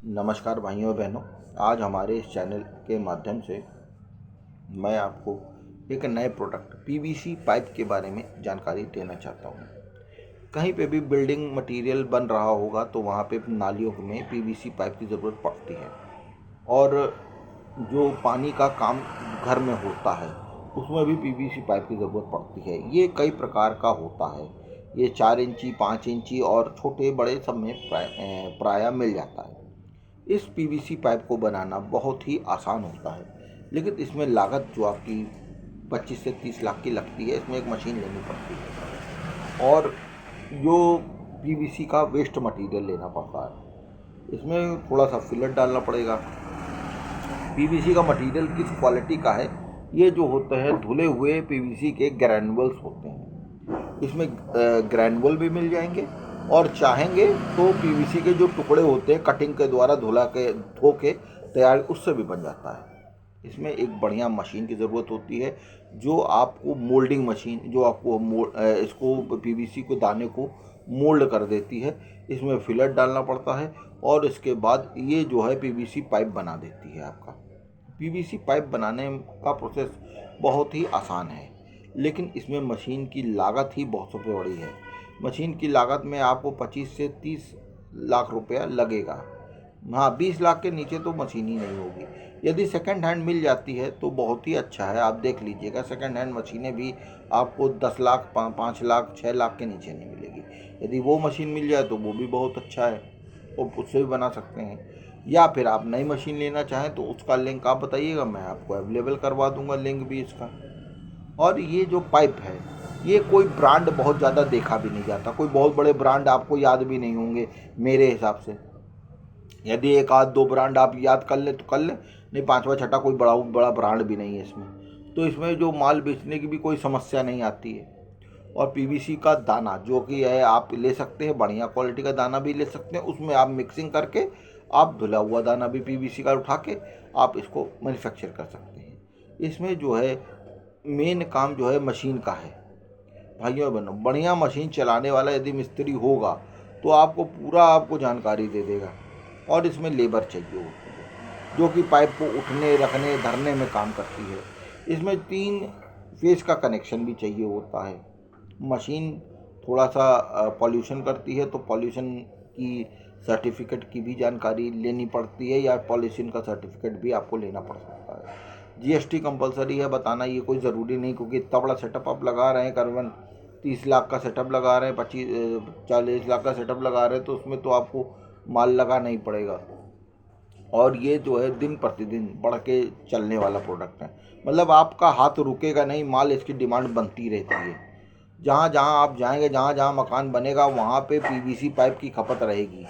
नमस्कार भाइयों और बहनों। आज हमारे इस चैनल के माध्यम से मैं आपको एक नए प्रोडक्ट पीवीसी पाइप के बारे में जानकारी देना चाहता हूँ। कहीं पे भी बिल्डिंग मटेरियल बन रहा होगा तो वहाँ पे नालियों में पीवीसी पाइप की ज़रूरत पड़ती है, और जो पानी का काम घर में होता है उसमें भी पीवीसी पाइप की ज़रूरत पड़ती है। ये कई प्रकार का होता है। ये 4 इंची, 5 इंची और छोटे बड़े सब में प्रायः मिल जाता है। इस पीवीसी पाइप को बनाना बहुत ही आसान होता है, लेकिन इसमें लागत जो आपकी 25 से 30 लाख की लगती है। इसमें एक मशीन लेनी पड़ती है और जो पीवीसी का वेस्ट मटेरियल लेना पड़ता है। इसमें थोड़ा सा फिलर डालना पड़ेगा। पीवीसी का मटेरियल किस क्वालिटी का है, ये जो होते हैं धुले हुए पीवीसी के ग्रैनुअल्स होते हैं। इसमें ग्रैनुअल भी मिल जाएंगे, और चाहेंगे तो पीवीसी के जो टुकड़े होते हैं कटिंग के द्वारा धो के तैयार, उससे भी बन जाता है। इसमें एक बढ़िया मशीन की ज़रूरत होती है, जो आपको मोल्डिंग मशीन, जो आपको इसको पीवीसी को दाने को मोल्ड कर देती है। इसमें फिलर डालना पड़ता है और इसके बाद ये जो है पीवीसी पाइप बना देती है। आपका पीवीसी पाइप बनाने का प्रोसेस बहुत ही आसान है, लेकिन इसमें मशीन की लागत ही बहुत सबसे बड़ी है। मशीन की लागत में आपको 25 से 30 लाख रुपया लगेगा। हाँ, 20 लाख के नीचे तो मशीन ही नहीं होगी। यदि सेकंड हैंड मिल जाती है तो बहुत ही अच्छा है। आप देख लीजिएगा, सेकंड हैंड मशीनें भी आपको 10 लाख, 5 लाख, 6 लाख के नीचे नहीं मिलेगी। यदि वो मशीन मिल जाए तो वो भी बहुत अच्छा है, और उससे भी बना सकते हैं। या फिर आप नई मशीन लेना चाहें तो उसका लिंक आप बताइएगा, मैं आपको अवेलेबल करवा दूंगा लिंक भी इसका। और ये जो पाइप है, ये कोई ब्रांड बहुत ज़्यादा देखा भी नहीं जाता। कोई बहुत बड़े ब्रांड आपको याद भी नहीं होंगे मेरे हिसाब से। यदि एक आध दो ब्रांड आप याद कर ले तो कर ले, नहीं पांचवा छठा कोई बड़ा ब्रांड भी नहीं है इसमें। तो इसमें जो माल बेचने की भी कोई समस्या नहीं आती है। और पीवीसी का दाना जो कि है, आप ले सकते हैं, बढ़िया क्वालिटी का दाना भी ले सकते हैं। उसमें आप मिक्सिंग करके आप धुला हुआ दाना भी पीवीसी का उठा के आप इसको मैन्युफैक्चर कर सकते हैं। इसमें जो है मेन काम जो है मशीन का है। भाइयों बहनों, बढ़िया मशीन चलाने वाला यदि मिस्त्री होगा तो आपको पूरा आपको जानकारी दे देगा। और इसमें लेबर चाहिए होती है जो कि पाइप को उठने, रखने, धरने में काम करती है। इसमें 3 फेस का कनेक्शन भी चाहिए होता है। मशीन थोड़ा सा पॉल्यूशन करती है, तो पॉल्यूशन की सर्टिफिकेट की भी जानकारी लेनी पड़ती है, या पॉल्यूशन का सर्टिफिकेट भी आपको लेना पड़ सकता है। जीएसटी कंपलसरी है बताना, ये कोई ज़रूरी नहीं, क्योंकि इतना बड़ा सेटअप आप लगा रहे हैं, करीबन 30 लाख का सेटअप लगा रहे हैं, 40 लाख का सेटअप लगा रहे हैं, तो उसमें तो आपको माल लगाना ही पड़ेगा। और ये जो है दिन प्रतिदिन बढ़ के चलने वाला प्रोडक्ट है। मतलब आपका हाथ रुकेगा नहीं, माल इसकी डिमांड बनती रहती है। जहाँ जहाँ आप जाएंगे, जहाँ जहाँ मकान बनेगा, वहाँ पे पीवीसी पाइप की खपत रहेगी।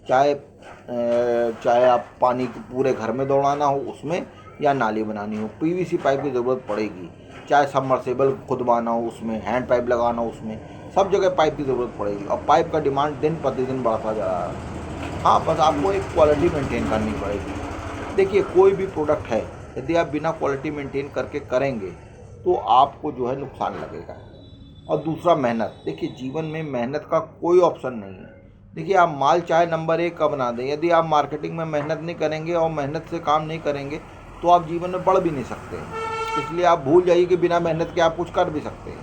चाहे आप पानी पूरे घर में दौड़ाना हो उसमें, या नाली बनानी हो, पीवीसी पाइप की ज़रूरत पड़ेगी। चाहे सबमर्सिबल खुदवाना हो उसमें, हैंड पाइप लगाना हो उसमें, सब जगह पाइप की ज़रूरत पड़ेगी। और पाइप का डिमांड दिन प्रतिदिन बढ़ता जा रहा है। हाँ, बस आपको एक क्वालिटी मेंटेन करनी पड़ेगी। देखिए, कोई भी प्रोडक्ट है, यदि आप बिना क्वालिटी मेंटेन करके करेंगे तो आपको जो है नुकसान लगेगा। और दूसरा मेहनत। देखिए, जीवन में मेहनत का कोई ऑप्शन नहीं है। देखिए, आप माल चाहे नंबर 1 का बना दें, यदि आप मार्केटिंग में मेहनत नहीं करेंगे और मेहनत से काम नहीं करेंगे तो आप जीवन में बढ़ भी नहीं सकते हैं। इसलिए आप भूल जाइए कि बिना मेहनत के आप कुछ कर भी सकते हैं।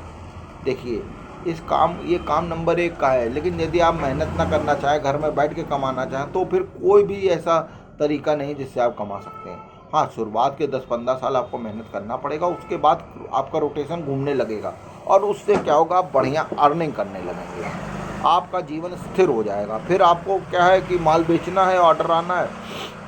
देखिए, ये काम नंबर 1 का है, लेकिन यदि आप मेहनत ना करना चाहें, घर में बैठ के कमाना चाहें, तो फिर कोई भी ऐसा तरीका नहीं जिससे आप कमा सकते हैं। हाँ, शुरुआत के 10-15 साल आपको मेहनत करना पड़ेगा, उसके बाद आपका रोटेशन घूमने लगेगा, और उससे क्या होगा, आप बढ़िया अर्निंग करने लगेंगे। आपका जीवन स्थिर हो जाएगा। फिर आपको क्या है कि माल बेचना है, ऑर्डर आना है।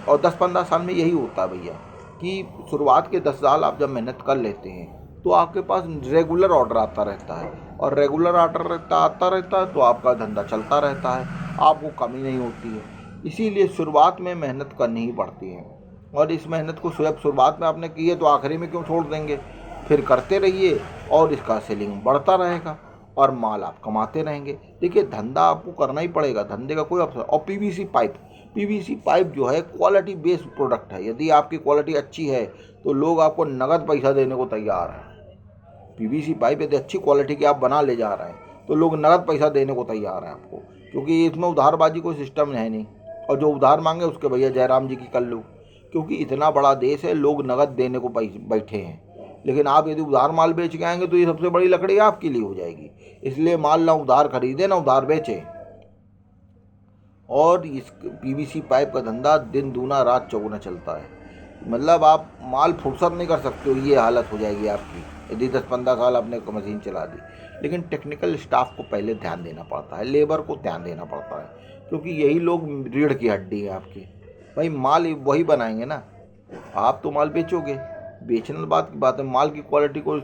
और 10-15 साल में यही होता है भैया, कि शुरुआत के 10 साल आप जब मेहनत कर लेते हैं तो आपके पास रेगुलर ऑर्डर आता रहता है, और रेगुलर ऑर्डर आता रहता है तो आपका धंधा चलता रहता है, आपको कमी नहीं होती है। इसीलिए शुरुआत में मेहनत करनी ही पड़ती है। और इस मेहनत को सिर्फ शुरुआत में आपने की है तो आखिरी में क्यों छोड़ देंगे। फिर करते रहिए और इसका सेलिंग बढ़ता रहेगा और माल आप कमाते रहेंगे। देखिए, धंधा आपको करना ही पड़ेगा, धंधे का कोई ऑप्शन। और पीवीसी पाइप जो है क्वालिटी बेस्ड प्रोडक्ट है। यदि आपकी क्वालिटी अच्छी है तो लोग आपको नगद पैसा देने को तैयार हैं। पीवीसी पाइप यदि अच्छी क्वालिटी की आप बना ले जा रहे हैं तो लोग नगद पैसा देने को तैयार हैं आपको, क्योंकि इसमें उधारबाजी कोई सिस्टम है नहीं। और जो उधार मांगे उसके भैया जयराम जी की कर लो, क्योंकि इतना बड़ा देश है, लोग नगद देने को बैठे हैं। लेकिन आप यदि उधार माल बेच के आएंगे तो ये सबसे बड़ी लकड़ी आपके लिए हो जाएगी। इसलिए माल ना उधार खरीदे ना उधार बेचें। और इस पीवीसी पाइप का धंधा दिन दूना रात चौगुना चलता है। मतलब आप माल फुर्सत नहीं कर सकते हो, ये हालत हो जाएगी आपकी यदि 10-15 साल आपने मशीन चला दी। लेकिन टेक्निकल स्टाफ को पहले ध्यान देना पड़ता है, लेबर को ध्यान देना पड़ता है, क्योंकि यही लोग रीढ़ की हड्डी है आपकी। भाई माल वही बनाएंगे ना, आप तो माल बेचोगे, बेचने बात की बात है, माल की क्वालिटी को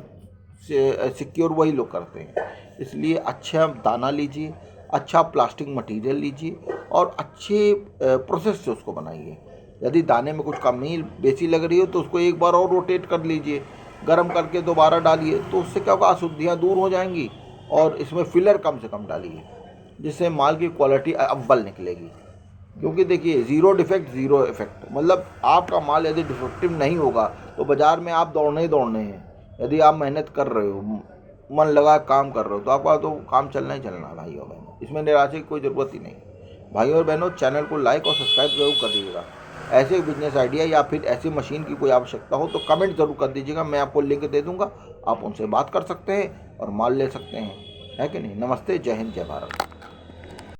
सिक्योर वही लोग करते हैं। इसलिए अच्छा दाना लीजिए, अच्छा प्लास्टिक मटेरियल लीजिए और अच्छे प्रोसेस से उसको बनाइए। यदि दाने में कुछ कमी बेसी लग रही हो तो उसको एक बार और रोटेट कर लीजिए, गर्म करके दोबारा डालिए, तो उससे क्या होगा, अशुद्धियाँ दूर हो जाएंगी। और इसमें फिलर कम से कम डालिए, जिससे माल की क्वालिटी अव्वल निकलेगी। क्योंकि देखिए, ज़ीरो डिफेक्ट ज़ीरो इफेक्ट, मतलब आपका माल यदि डिफेक्टिव नहीं होगा तो बाज़ार में आप दौड़ने ही दौड़ने हैं। यदि आप मेहनत कर रहे हो, मन लगा काम कर रहे हो, तो आपका तो काम चलना ही चलना है भाई और बहनों। इसमें निराशा की कोई ज़रूरत ही नहीं। भाई और बहनों, चैनल को लाइक और सब्सक्राइब जरूर कर दीजिएगा। ऐसे बिजनेस आइडिया या फिर ऐसी मशीन की कोई आवश्यकता हो तो कमेंट ज़रूर कर दीजिएगा, मैं आपको लिंक दे दूँगा, आप उनसे बात कर सकते हैं और माल ले सकते हैं, है कि नहीं। नमस्ते, जय हिंद, जय भारत।